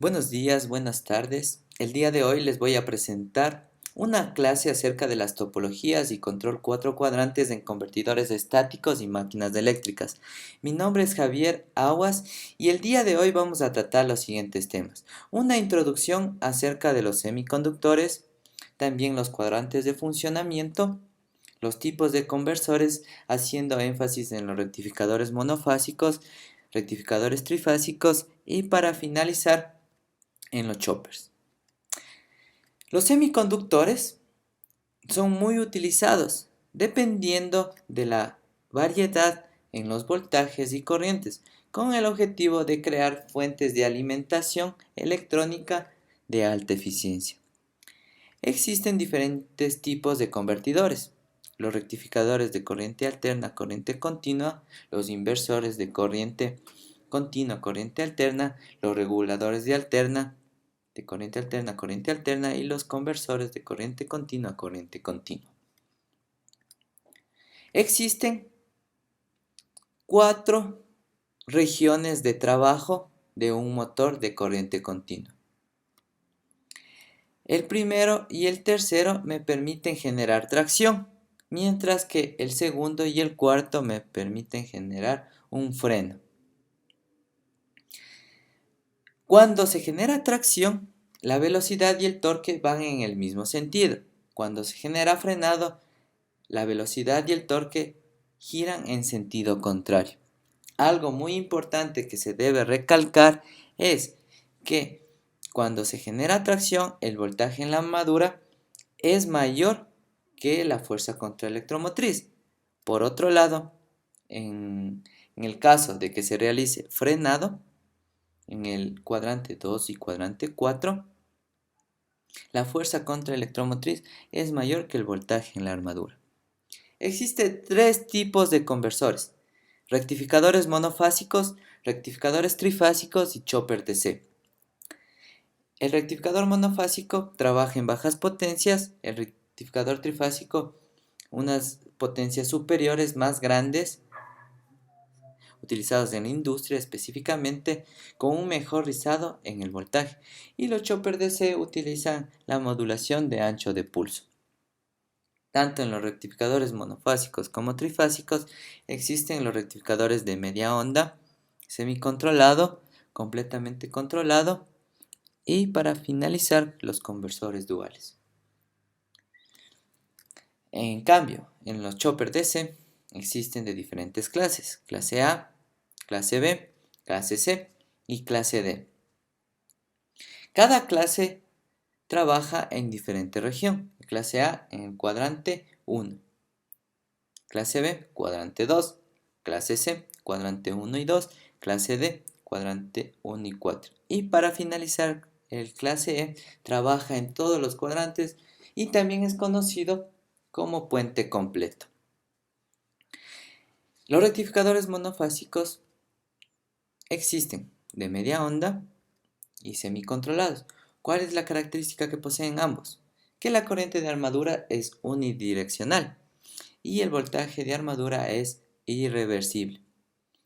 Buenos días, buenas tardes. El día de hoy les voy a presentar una clase acerca de las topologías y control cuatro cuadrantes en convertidores estáticos y máquinas eléctricas. Mi nombre es Javier Aguas y el día de hoy vamos a tratar los siguientes temas. Una introducción acerca de los semiconductores, también los cuadrantes de funcionamiento, los tipos de conversores, haciendo énfasis en los rectificadores monofásicos, rectificadores trifásicos y para finalizar en los choppers. Los semiconductores son muy utilizados dependiendo de la variedad en los voltajes y corrientes, con el objetivo de crear fuentes de alimentación electrónica de alta eficiencia. Existen diferentes tipos de convertidores: los rectificadores de corriente alterna, corriente continua, los inversores de corriente continua, corriente alterna, los reguladores de corriente alterna y los conversores de corriente continua, corriente continua. Existen cuatro regiones de trabajo de un motor de corriente continua. El primero y el tercero me permiten generar tracción, mientras que el segundo y el cuarto me permiten generar un freno. Cuando se genera tracción, la velocidad y el torque van en el mismo sentido. Cuando se genera frenado, la velocidad y el torque giran en sentido contrario. Algo muy importante que se debe recalcar es que cuando se genera tracción, el voltaje en la armadura es mayor que la fuerza contraelectromotriz. Por otro lado, en el caso de que se realice frenado, en el cuadrante 2 y cuadrante 4, la fuerza contraelectromotriz es mayor que el voltaje en la armadura. Existen tres tipos de conversores: rectificadores monofásicos, rectificadores trifásicos y chopper DC. El rectificador monofásico trabaja en bajas potencias, el rectificador trifásico unas potencias superiores más grandes, utilizados en la industria específicamente, con un mejor rizado en el voltaje, y los chopper DC utilizan la modulación de ancho de pulso. Tanto en los rectificadores monofásicos como trifásicos existen los rectificadores de media onda, semicontrolado, completamente controlado y, para finalizar, los conversores duales. En cambio, en los chopper DC existen de diferentes clases: clase A, clase B, clase C y clase D. Cada clase trabaja en diferente región. Clase A en el cuadrante 1, clase B cuadrante 2, clase C cuadrante 1 y 2, clase D cuadrante 1 y 4. Y para finalizar, el clase E trabaja en todos los cuadrantes y también es conocido como puente completo. Los rectificadores monofásicos existen de media onda y semicontrolados. ¿Cuál es la característica que poseen ambos? Que la corriente de armadura es unidireccional y el voltaje de armadura es irreversible.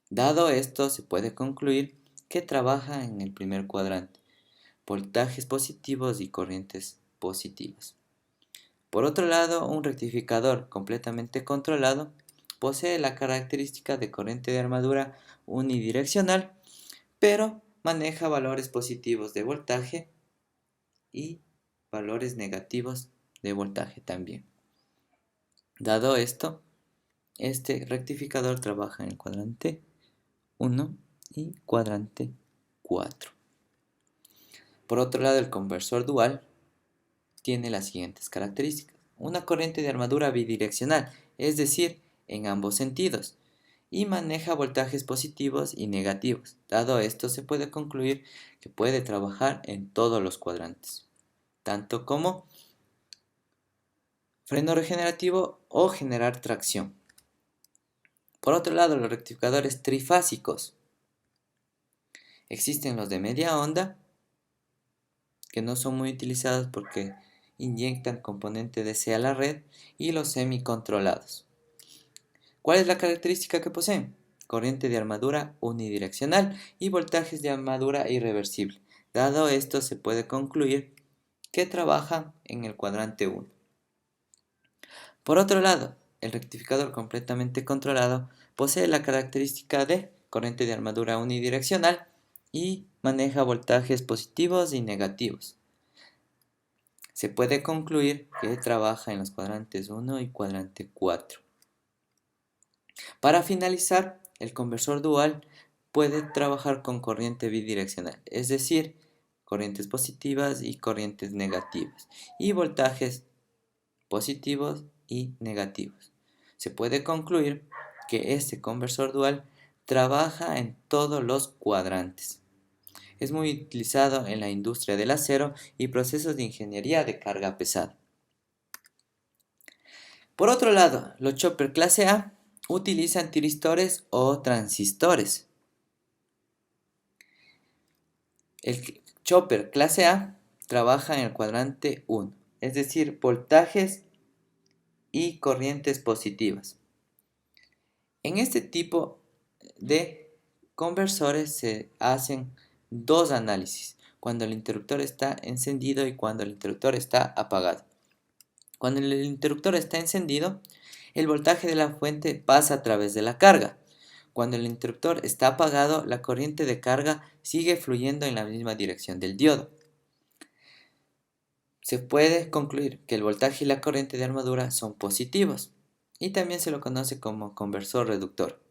Dado esto, se puede concluir que trabaja en el primer cuadrante: voltajes positivos y corrientes positivas. Por otro lado, un rectificador completamente controlado posee la característica de corriente de armadura unidireccional, pero maneja valores positivos de voltaje y valores negativos de voltaje también. Dado esto, este rectificador trabaja en el cuadrante 1 y cuadrante 4. Por otro lado, el conversor dual tiene las siguientes características: una corriente de armadura bidireccional, es decir, en ambos sentidos, y maneja voltajes positivos y negativos. Dado esto, se puede concluir que puede trabajar en todos los cuadrantes, tanto como freno regenerativo o generar tracción. Por otro lado, los rectificadores trifásicos. Existen los de media onda, que no son muy utilizados porque inyectan componente DC a la red, y los semicontrolados. ¿Cuál es la característica que poseen? Corriente de armadura unidireccional y voltajes de armadura irreversible. Dado esto, se puede concluir que trabajan en el cuadrante 1. Por otro lado, el rectificador completamente controlado posee la característica de corriente de armadura unidireccional y maneja voltajes positivos y negativos. Se puede concluir que trabaja en los cuadrantes 1 y cuadrante 4. Para finalizar, el conversor dual puede trabajar con corriente bidireccional, es decir, corrientes positivas y corrientes negativas, y voltajes positivos y negativos. Se puede concluir que este conversor dual trabaja en todos los cuadrantes. Es muy utilizado en la industria del acero y procesos de ingeniería de carga pesada. Por otro lado, los chopper clase A utilizan tiristores o transistores. El chopper clase A trabaja en el cuadrante 1, es decir, voltajes y corrientes positivas. En este tipo de conversores se hacen dos análisis, cuando el interruptor está encendido y cuando el interruptor está apagado. Cuando el interruptor está encendido, el voltaje de la fuente pasa a través de la carga. Cuando el interruptor está apagado, la corriente de carga sigue fluyendo en la misma dirección del diodo. Se puede concluir que el voltaje y la corriente de armadura son positivos y también se lo conoce como conversor reductor.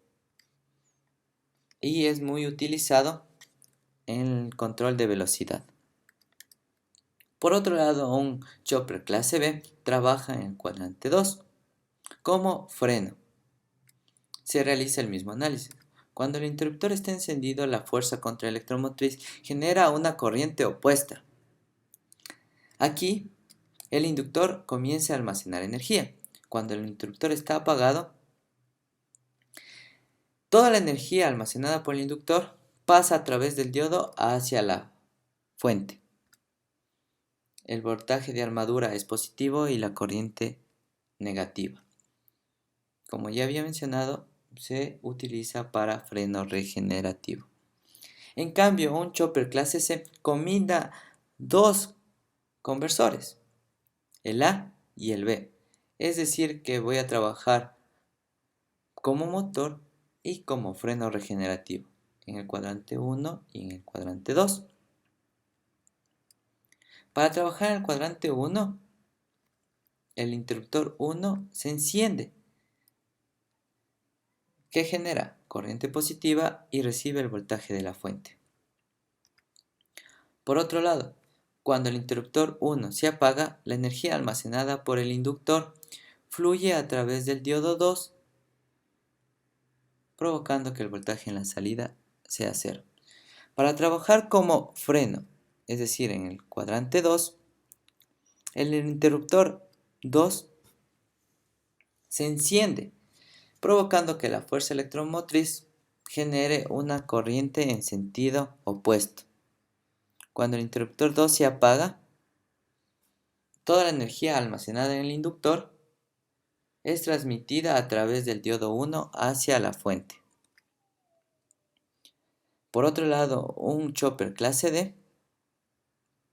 Y es muy utilizado en el control de velocidad. Por otro lado, un chopper clase B trabaja en el cuadrante 2 como freno. Se realiza el mismo análisis. Cuando el interruptor está encendido, la fuerza contraelectromotriz genera una corriente opuesta. Aquí, el inductor comienza a almacenar energía. Cuando el interruptor está apagado, toda la energía almacenada por el inductor pasa a través del diodo hacia la fuente. El voltaje de armadura es positivo y la corriente negativa. Como ya había mencionado, se utiliza para freno regenerativo. En cambio, un chopper clase C combina dos conversores, el A y el B. Es decir, que voy a trabajar como motor y como freno regenerativo en el cuadrante 1 y en el cuadrante 2. Para trabajar en el cuadrante 1, el interruptor 1 se enciende, que genera corriente positiva y recibe el voltaje de la fuente. Por otro lado, cuando el interruptor 1 se apaga, la energía almacenada por el inductor fluye a través del diodo 2, provocando que el voltaje en la salida sea cero. Para trabajar como freno, es decir, en el cuadrante 2, el interruptor 2 se enciende, provocando que la fuerza electromotriz genere una corriente en sentido opuesto. Cuando el interruptor 2 se apaga, toda la energía almacenada en el inductor es transmitida a través del diodo 1 hacia la fuente. Por otro lado, un chopper clase D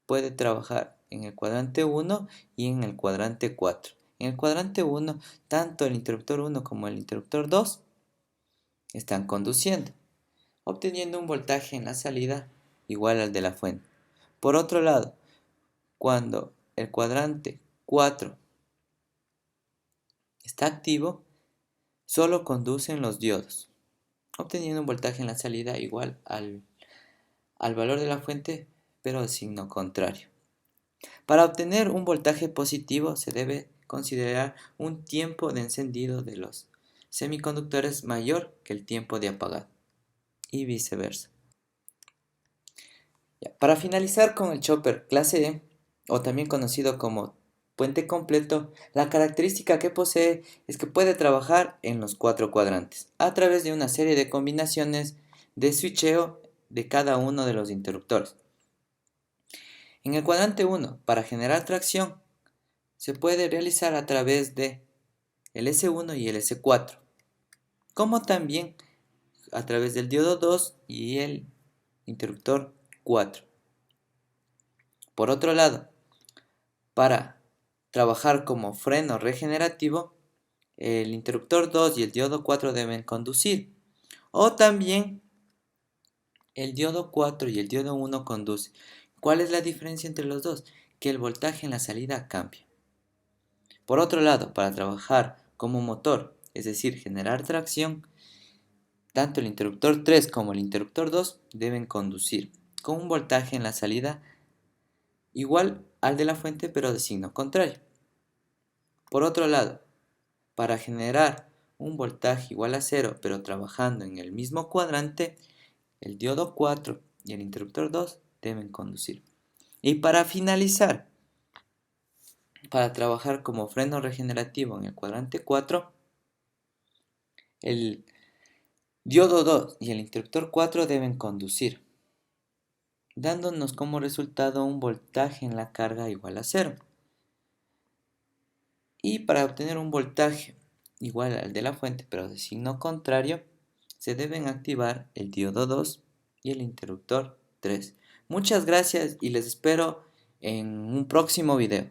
puede trabajar en el cuadrante 1 y en el cuadrante 4. En el cuadrante 1, tanto el interruptor 1 como el interruptor 2 están conduciendo, obteniendo un voltaje en la salida igual al de la fuente. Por otro lado, cuando el cuadrante 4 está activo, solo conducen los diodos, obteniendo un voltaje en la salida igual al valor de la fuente, pero de signo contrario. Para obtener un voltaje positivo se debe considerar un tiempo de encendido de los semiconductores mayor que el tiempo de apagado y viceversa. Para finalizar con el chopper clase E, o también conocido como puente completo, la característica que posee es que puede trabajar en los 4 cuadrantes a través de una serie de combinaciones de switcheo de cada uno de los interruptores. En el cuadrante 1, para generar tracción, se puede realizar a través de el S1 y el S4, como también a través del diodo 2 y el interruptor 4. Por otro lado, para trabajar como freno regenerativo, el interruptor 2 y el diodo 4 deben conducir. O también el diodo 4 y el diodo 1 conducen. ¿Cuál es la diferencia entre los dos? Que el voltaje en la salida cambia. Por otro lado, para trabajar como motor, es decir, generar tracción, tanto el interruptor 3 como el interruptor 2 deben conducir con un voltaje en la salida igual al de la fuente pero de signo contrario. Por otro lado, para generar un voltaje igual a cero pero trabajando en el mismo cuadrante, el diodo 4 y el interruptor 2 deben conducir. Y para finalizar, para trabajar como freno regenerativo en el cuadrante 4, el diodo 2 y el interruptor 4 deben conducir, dándonos como resultado un voltaje en la carga igual a cero. Y para obtener un voltaje igual al de la fuente pero de signo contrario, se deben activar el diodo 2 y el interruptor 3. Muchas gracias y les espero en un próximo video.